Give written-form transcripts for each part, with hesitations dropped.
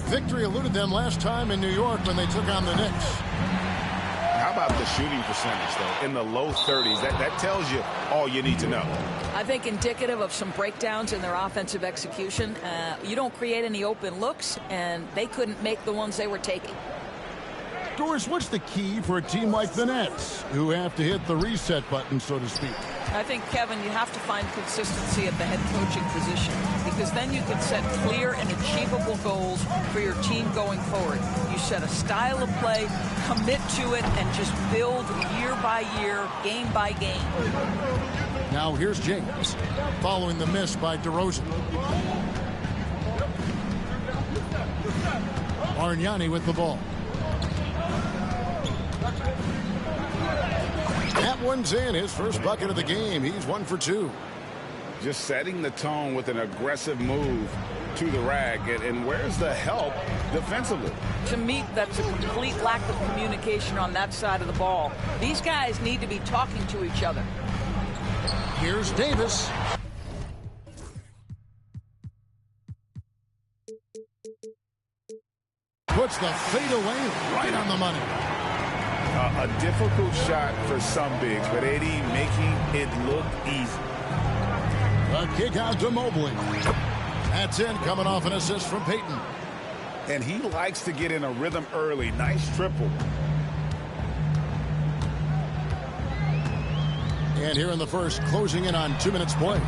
Victory eluded them last time in New York when they took on the Knicks. How about the shooting percentage, though? In the low 30s. That tells you all you need to know. I think indicative of some breakdowns in their offensive execution. You don't create any open looks, and they couldn't make the ones they were taking. Doris, what's the key for a team like the Nets, who have to hit the reset button, so to speak? I think, Kevin, you have to find consistency at the head coaching position, because then you can set clear and achievable goals for your team going forward. You set a style of play, commit to it, and just build year by year, game by game. Now here's James, following the miss by DeRozan. Bargnani with the ball. That one's in, his first bucket of the game. He's 1 for 2. Just setting the tone with an aggressive move to the rack. And where's the help defensively? To me, that's a complete lack of communication on that side of the ball. These guys need to be talking to each other. Here's Davis. Puts the fadeaway right on the money. A difficult shot for some bigs, but AD making it look easy. A kick out to Mobley. That's in, coming off an assist from Payton. And he likes to get in a rhythm early. Nice triple. And here in the first, closing in on 2 minutes play.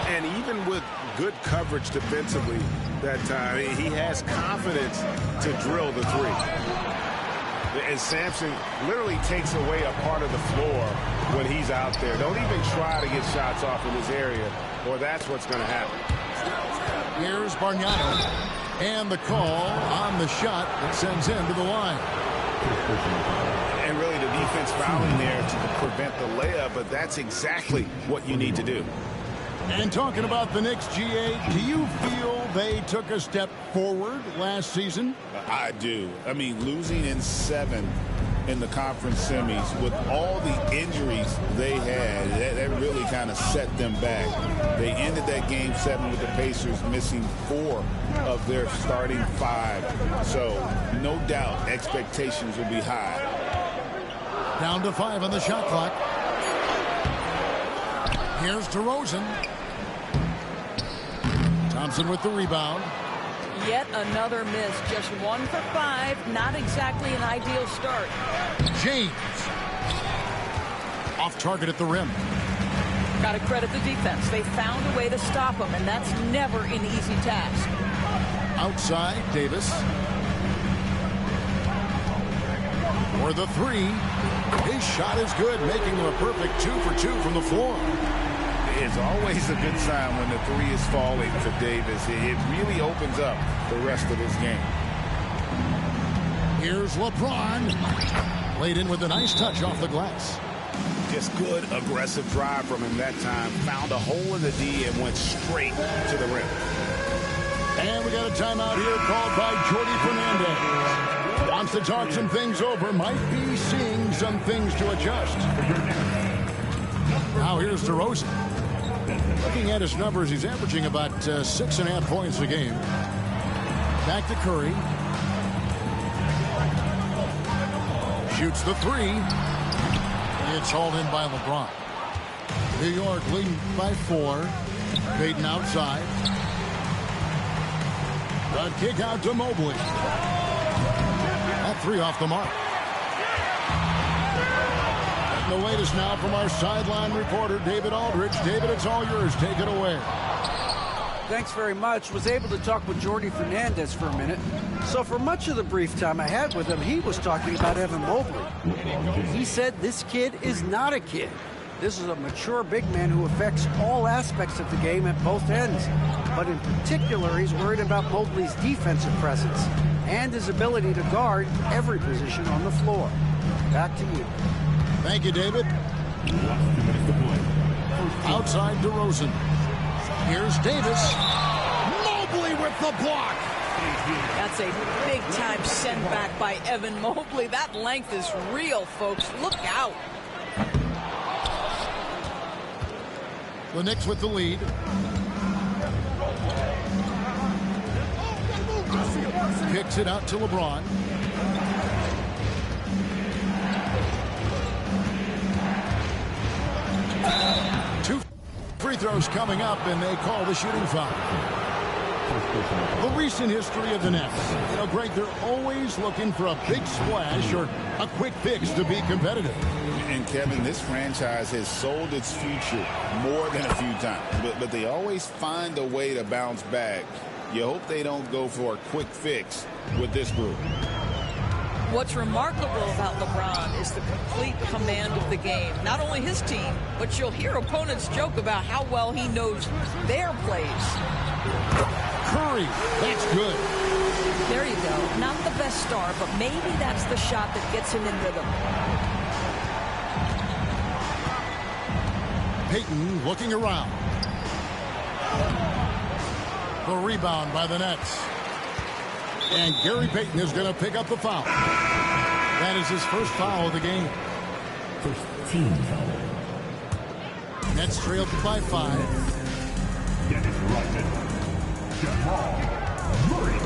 And even with good coverage defensively that time, he has confidence to drill the three. And Sampson literally takes away a part of the floor when he's out there. Don't even try to get shots off in this area, or that's what's going to happen. Here's Bargnani. And the call on the shot that sends him to the line. And really the defense fouling there to prevent the layup, but that's exactly what you need to do. And talking about the Knicks, GA, do you feel they took a step forward last season? I do. I mean, losing in 7 in the conference semis with all the injuries they had, that really kind of set them back. They ended that game 7 with the Pacers missing 4 of their starting 5. So no doubt expectations will be high. Down to 5 on the shot clock. Here's DeRozan. Thompson with the rebound. Yet another miss. Just 1 for 5. Not exactly an ideal start. James. Off target at the rim. Got to credit the defense. They found a way to stop him, and that's never an easy task. Outside, Davis. For the 3. His shot is good, making him a perfect 2 for 2 from the floor. It's always a good sign when the 3 is falling for Davis. It really opens up the rest of this game. Here's LeBron. Laid in with a nice touch off the glass. Just good aggressive drive from him that time. Found a hole in the D and went straight to the rim. And we got a timeout here called by Jordi Fernandez. Wants to talk some things over. Might be seeing some things to adjust. Now here's DeRozan. Looking at his numbers, he's averaging about 6.5 points a game. Back to Curry. Shoots the 3. It's hauled in by LeBron. New York leading by 4. Payton outside. A kick out to Mobley. That 3 off the mark. The latest now from our sideline reporter, David Aldridge. David, it's all yours. Take it away. Thanks very much. Was able to talk with Jordi Fernandez for a minute. So for much of the brief time I had with him, he was talking about Evan Mobley. He said this kid is not a kid. This is a mature big man who affects all aspects of the game at both ends. But in particular, he's worried about Mobley's defensive presence and his ability to guard every position on the floor. Back to you. Thank you, David. Outside DeRozan. Here's Davis. Mobley with the block. That's a big-time send back by Evan Mobley. That length is real, folks. Look out. The Knicks with the lead. Kicks it out to LeBron. Two free throws coming up, and they call the shooting foul. The recent history of the Nets. You know, Greg, they're always looking for a big splash or a quick fix to be competitive. And, Kevin, this franchise has sold its future more than a few times. But they always find a way to bounce back. You hope they don't go for a quick fix with this group. What's remarkable about LeBron is the complete command of the game. Not only his team, but you'll hear opponents joke about how well he knows their plays. Curry, that's good. There you go. Not the best star, but maybe that's the shot that gets him in rhythm. Payton looking around. The rebound by the Nets. And Gary Payton is going to pick up the foul. That is his first foul of the game. First team foul. Nets trailed by 5. Dennis Rodman. Jamal Murray.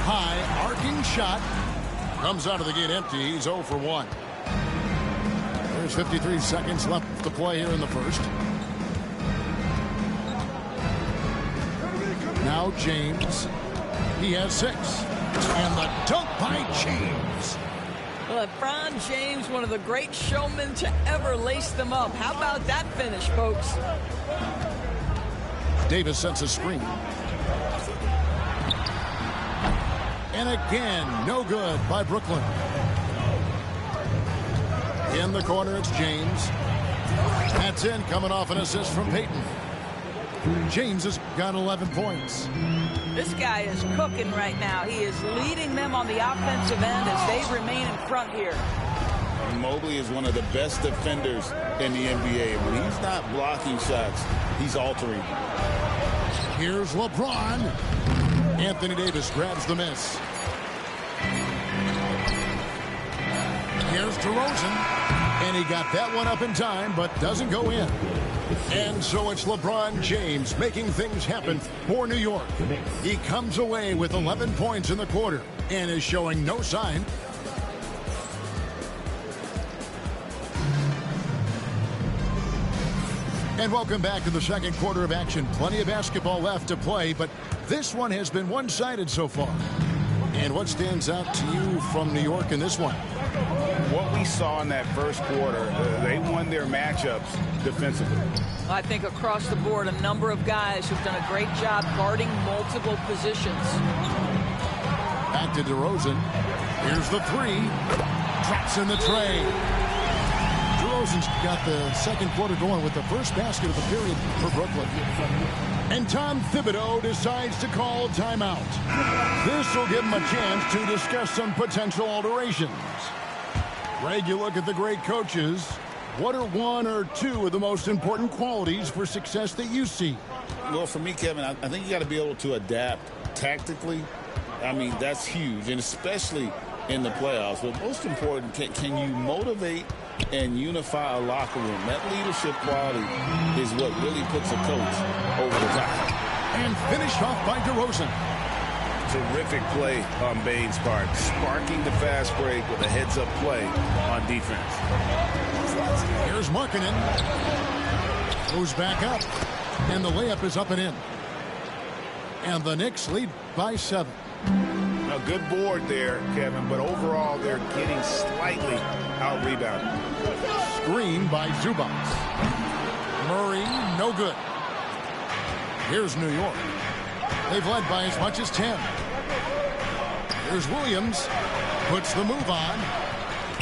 High arcing shot. Comes out of the gate empty. He's 0 for 1. There's 53 seconds left to play here in the first. Now James. He has 6. And the dunk by James. LeBron James, one of the great showmen to ever lace them up. How about that finish, folks? Davis sends a screen. And again, no good by Brooklyn. In the corner, it's James. That's in, coming off an assist from Payton. James has got 11 points. This guy is cooking right now. He is leading them on the offensive end as they remain in front here. Mobley is one of the best defenders in the NBA. When he's not blocking shots, he's altering. Here's LeBron. Anthony Davis grabs the miss. Here's DeRozan. And he got that one up in time, but doesn't go in. And so it's LeBron James making things happen for New York. He comes away with 11 points in the quarter and is showing no sign. And welcome back to the second quarter of action. Plenty of basketball left to play, but this one has been one-sided so far. And what stands out to you from New York in this one? What we saw in that first quarter, they won their matchups defensively. I think across the board, a number of guys who've done a great job guarding multiple positions. Back to DeRozan. Here's the 3. Drops in the tray. DeRozan's got the second quarter going with the first basket of the period for Brooklyn. And Tom Thibodeau decides to call timeout. This will give him a chance to discuss some potential alterations. Greg, you look at the great coaches. What are 1 or 2 of the most important qualities for success that you see? Well, for me, Kevin, I think you got to be able to adapt tactically. I mean, that's huge, and especially in the playoffs. But most important, can you motivate and unify a locker room? That leadership quality is what really puts a coach over the top. And finished off by DeRozan. Terrific play on Bane's part, sparking the fast break with a heads-up play on defense. Here's Markkanen. Goes back up, and the layup is up and in. And the Knicks lead by 7. A good board there, Kevin, but overall they're getting slightly out-rebounded. Screen by Zubac. Murray, no good. Here's New York. They've led by as much as 10. Here's Williams. Puts the move on.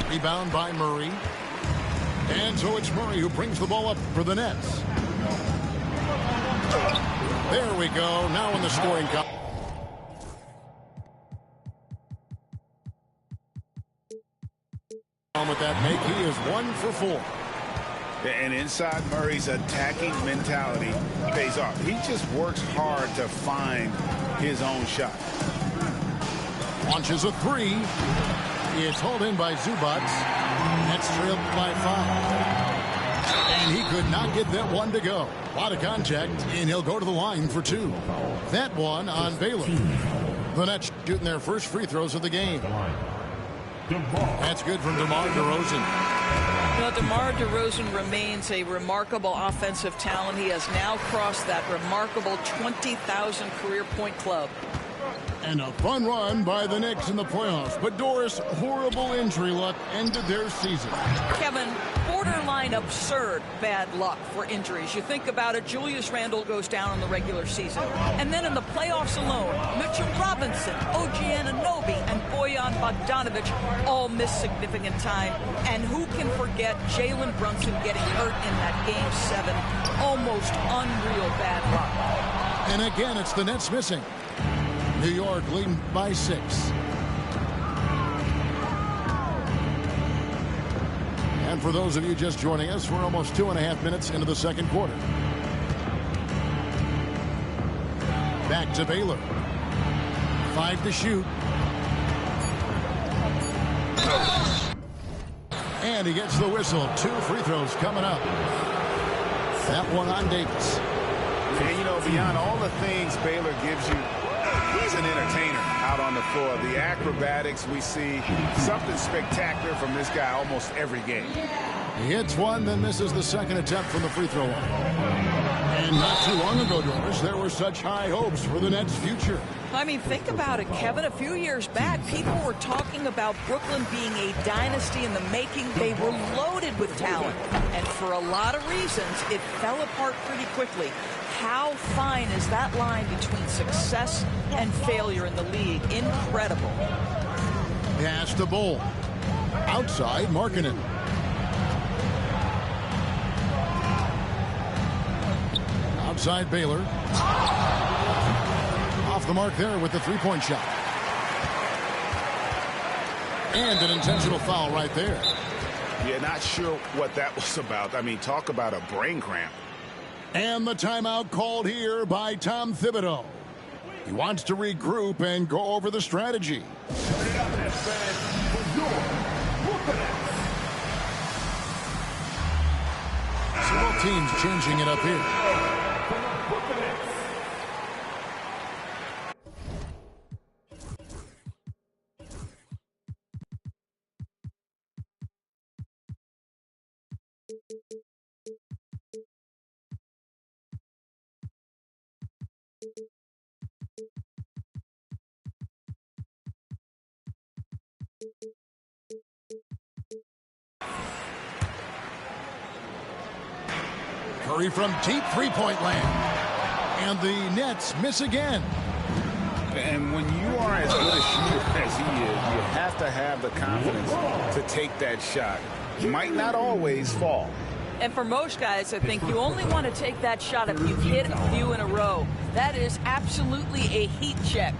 Rebound by Murray. And so it's Murray who brings the ball up for the Nets. There we go. Now in the scoring column. With that make, he is 1 for 4. And inside Murray's attacking mentality pays off. He just works hard to find his own shot. Launches a 3. It's hauled in by Zubac. Nets trailed by 5. And he could not get that one to go. A lot of contact, and he'll go to the line for 2. That one on Baylor. The Nets shooting their first free throws of the game. DeMar. That's good from DeMar DeRozan. Now, DeMar DeRozan remains a remarkable offensive talent. He has now crossed that remarkable 20,000 career point club. And a fun run by the Knicks in the playoffs. But Doris, horrible injury luck ended their season. Kevin, borderline absurd bad luck for injuries. You think about it, Julius Randle goes down in the regular season. And then in the playoffs alone, Mitchell Robinson, OG Anunoby, and Bojan Bogdanovic all miss significant time. And who can forget Jalen Brunson getting hurt in that Game 7? Almost unreal bad luck. And again, it's the Nets missing. New York leading by 6. And for those of you just joining us, we're almost 2.5 minutes into the second quarter. Back to Baylor. 5 to shoot. And he gets the whistle. 2 free throws coming up. That one on Davis. And, you know, beyond all the things Baylor gives you, he's an entertainer out on the floor. The acrobatics we see, something spectacular from this guy almost every game. He hits one, then misses the second attempt from the free throw line. And not too long ago, Doris, there were such high hopes for the Nets' future. I mean, think about it, Kevin. A few years back, people were talking about Brooklyn being a dynasty in the making. They were loaded with talent. And for a lot of reasons, it fell apart pretty quickly. How fine is that line between success and failure in the league? Incredible. Pass to Bull. Outside, Markkanen. Outside Baylor. Off the mark there with the three-point shot. And an intentional foul right there. Yeah, not sure what that was about. I mean, talk about a brain cramp. And the timeout called here by Tom Thibodeau. He wants to regroup and go over the strategy. So both teams changing it up here. Curry from deep three-point land. And the Nets miss again. And when you are as good a shooter as he is, you have to have the confidence to take that shot. Might not always fall. And for most guys, I think you only want to take that shot if you've hit a few in a row. That is absolutely a heat check.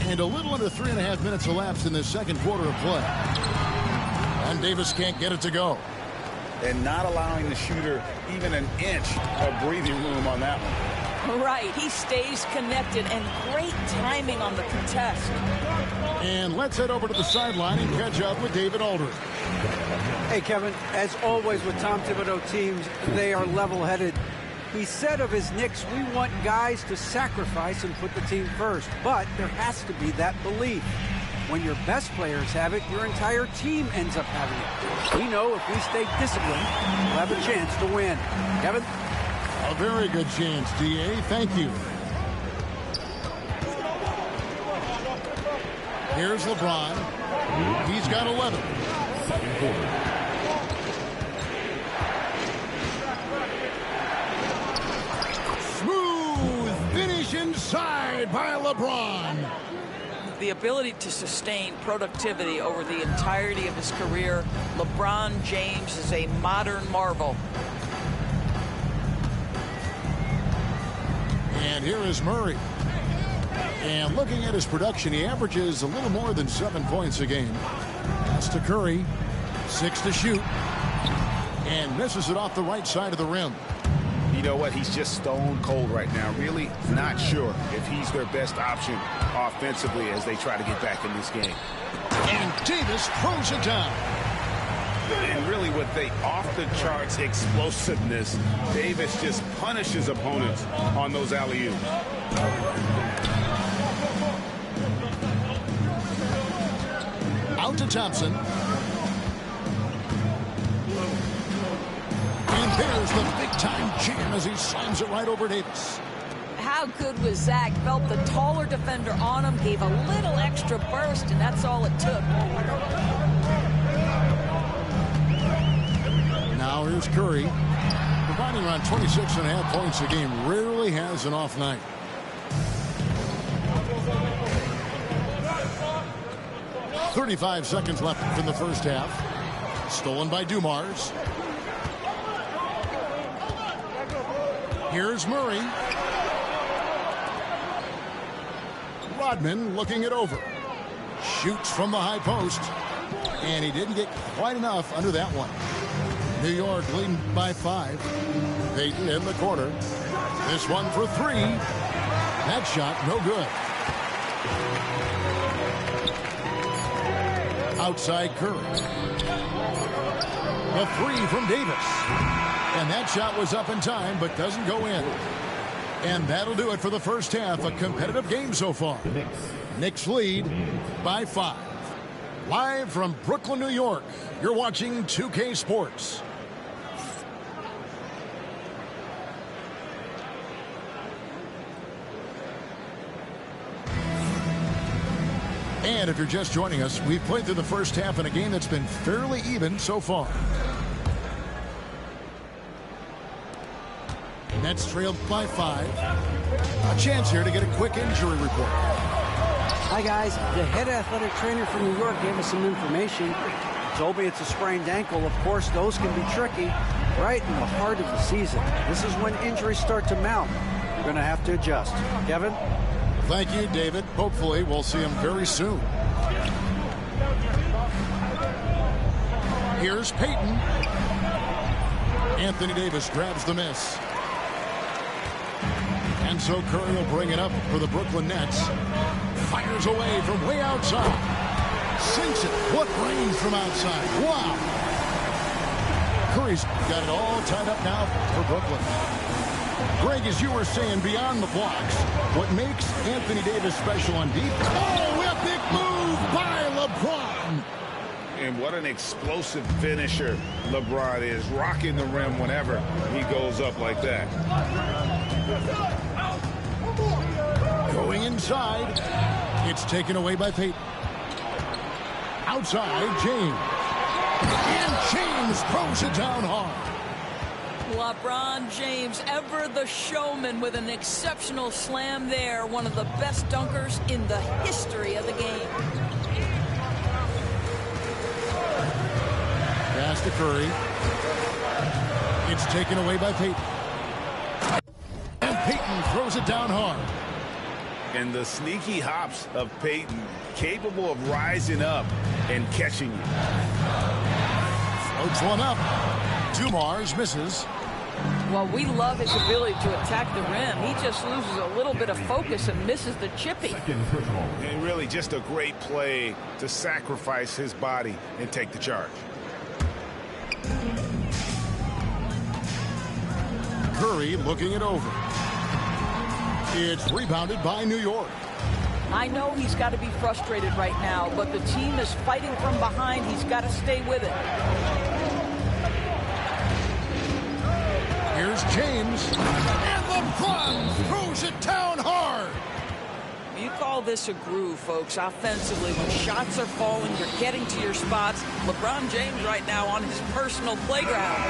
And a little under 3.5 minutes elapsed in this second quarter of play. And Davis can't get it to go. And not allowing the shooter even an inch of breathing room on that one. Right, he stays connected, and great timing on the contest. And let's head over to the sideline and catch up with David Aldridge. Hey, Kevin, as always with Tom Thibodeau teams, they are level-headed. He said of his Knicks, we want guys to sacrifice and put the team first. But there has to be that belief. When your best players have it, your entire team ends up having it. We know if we stay disciplined, we'll have a chance to win. Kevin? A very good chance, D.A. Thank you. Here's LeBron. He's got 11. Second quarter. Smooth finish inside by LeBron. The ability to sustain productivity over the entirety of his career, LeBron James is a modern marvel. And here is Murray. And looking at his production, he averages a little more than 7 points a game. Pass to Curry. 6 to shoot. And misses it off the right side of the rim. You know what? He's just stone cold right now. Really not sure if he's their best option offensively as they try to get back in this game. And Davis throws it down. And really with the off-the-charts explosiveness, Davis just punishes opponents on those alley-oops. Out to Thompson. And there's the big-time jam as he slams it right over Davis. How good was Zach? Felt the taller defender on him, gave a little extra burst, and that's all it took. Now here's Curry, providing around 26.5 points a game. Rarely has an off night. .35 seconds left in the first half. Stolen by Dumars. Here's Murray. Rodman looking it over. Shoots from the high post. And he didn't get quite enough under that one. New York leading by 5. Payton in the corner. This one for 3. That shot no good. Outside Curry. The 3 from Davis. And that shot was up in time but doesn't go in. And that'll do it for the first half. A competitive game so far. Knicks lead by 5. Live from Brooklyn, New York, you're watching 2K Sports. And if you're just joining us, we've played through the first half in a game that's been fairly even so far. Nets trailed by 5. A chance here to get a quick injury report. Hi, guys. The head athletic trainer from New York gave us some information. Told me it's a sprained ankle. Of course, those can be tricky right in the heart of the season. This is when injuries start to mount. We're going to have to adjust. Kevin? Thank you, David. Hopefully, we'll see him very soon. Here's Payton. Anthony Davis grabs the miss. And so Curry will bring it up for the Brooklyn Nets. Fires away from way outside. Sinks it. What range from outside. Wow. Curry's got it all tied up now for Brooklyn. Greg, as you were saying, beyond the blocks, what makes Anthony Davis special on defense? Oh, epic move by LeBron. And what an explosive finisher LeBron is, rocking the rim whenever he goes up like that. Going inside. It's taken away by Payton. Outside, James. And James throws it down hard. LeBron James, ever the showman, with an exceptional slam there. One of the best dunkers in the history of the game. Pass to Curry. It's taken away by Payton. And Payton throws it down hard. And the sneaky hops of Payton, capable of rising up and catching you. Floats one up. Dumars misses. Well, we love his ability to attack the rim. He just loses a little bit of focus and misses the chippy. And really just a great play to sacrifice his body and take the charge. Curry looking it over. It's rebounded by New York. I know he's got to be frustrated right now, but the team is fighting from behind. He's got to stay with it. Here's James. And LeBron throws it down hard. You call this a groove, folks, offensively. When shots are falling, you're getting to your spots. LeBron James right now on his personal playground.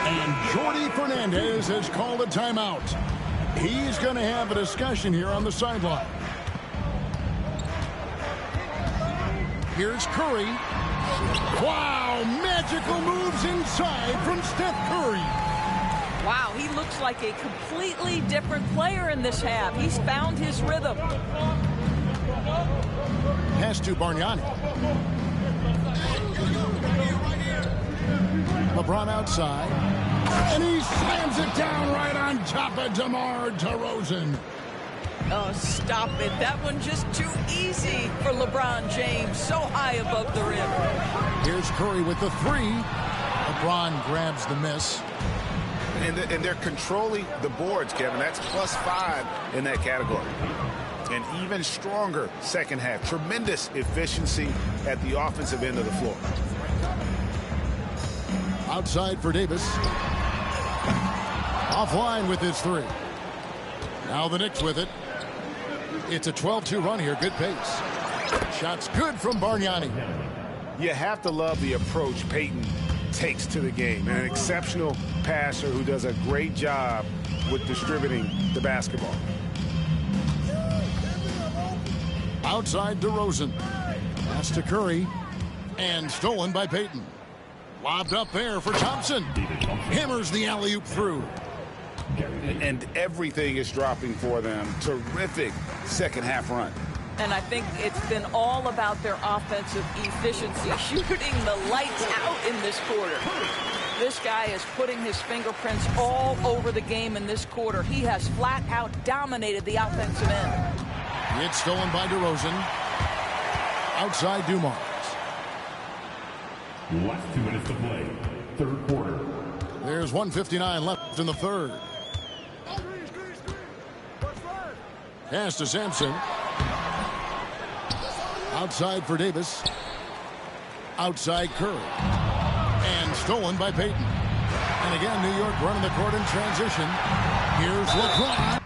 And Jordi Fernandez has called a timeout. He's going to have a discussion here on the sideline. Here's Curry. Wow, magical moves inside from Steph Curry. Wow, he looks like a completely different player in this half. He's found his rhythm. Pass to Bargnani. LeBron outside. And he slams it down right on top of DeMar DeRozan. Oh, stop it. That one just too easy for LeBron James. So high above the rim. Here's Curry with the three. LeBron grabs the miss. And they're controlling the boards, Kevin. That's +5 in that category. And even stronger second half. Tremendous efficiency at the offensive end of the floor. Outside for Davis. Offline with his three. Now the Knicks with it. It's a 12-2 run here. Good pace. Shots good from Bargnani. You have to love the approach Peyton takes to the game. An exceptional passer who does a great job with distributing the basketball. Outside DeRozan. Pass to Curry. And stolen by Peyton. Lobbed up there for Thompson. Hammers the alley-oop through. And everything is dropping for them. Terrific second half run. And I think it's been all about their offensive efficiency, shooting the lights out in this quarter. This guy is putting his fingerprints all over the game in this quarter. He has flat out dominated the offensive end. It's stolen by DeRozan. Outside Dumars. Last 2 minutes to play. Third quarter. There's 1:59 left in the third. Pass to Sampson. Outside for Davis. Outside Curry. And stolen by Peyton. And again, New York running the court in transition. Here's LeBron.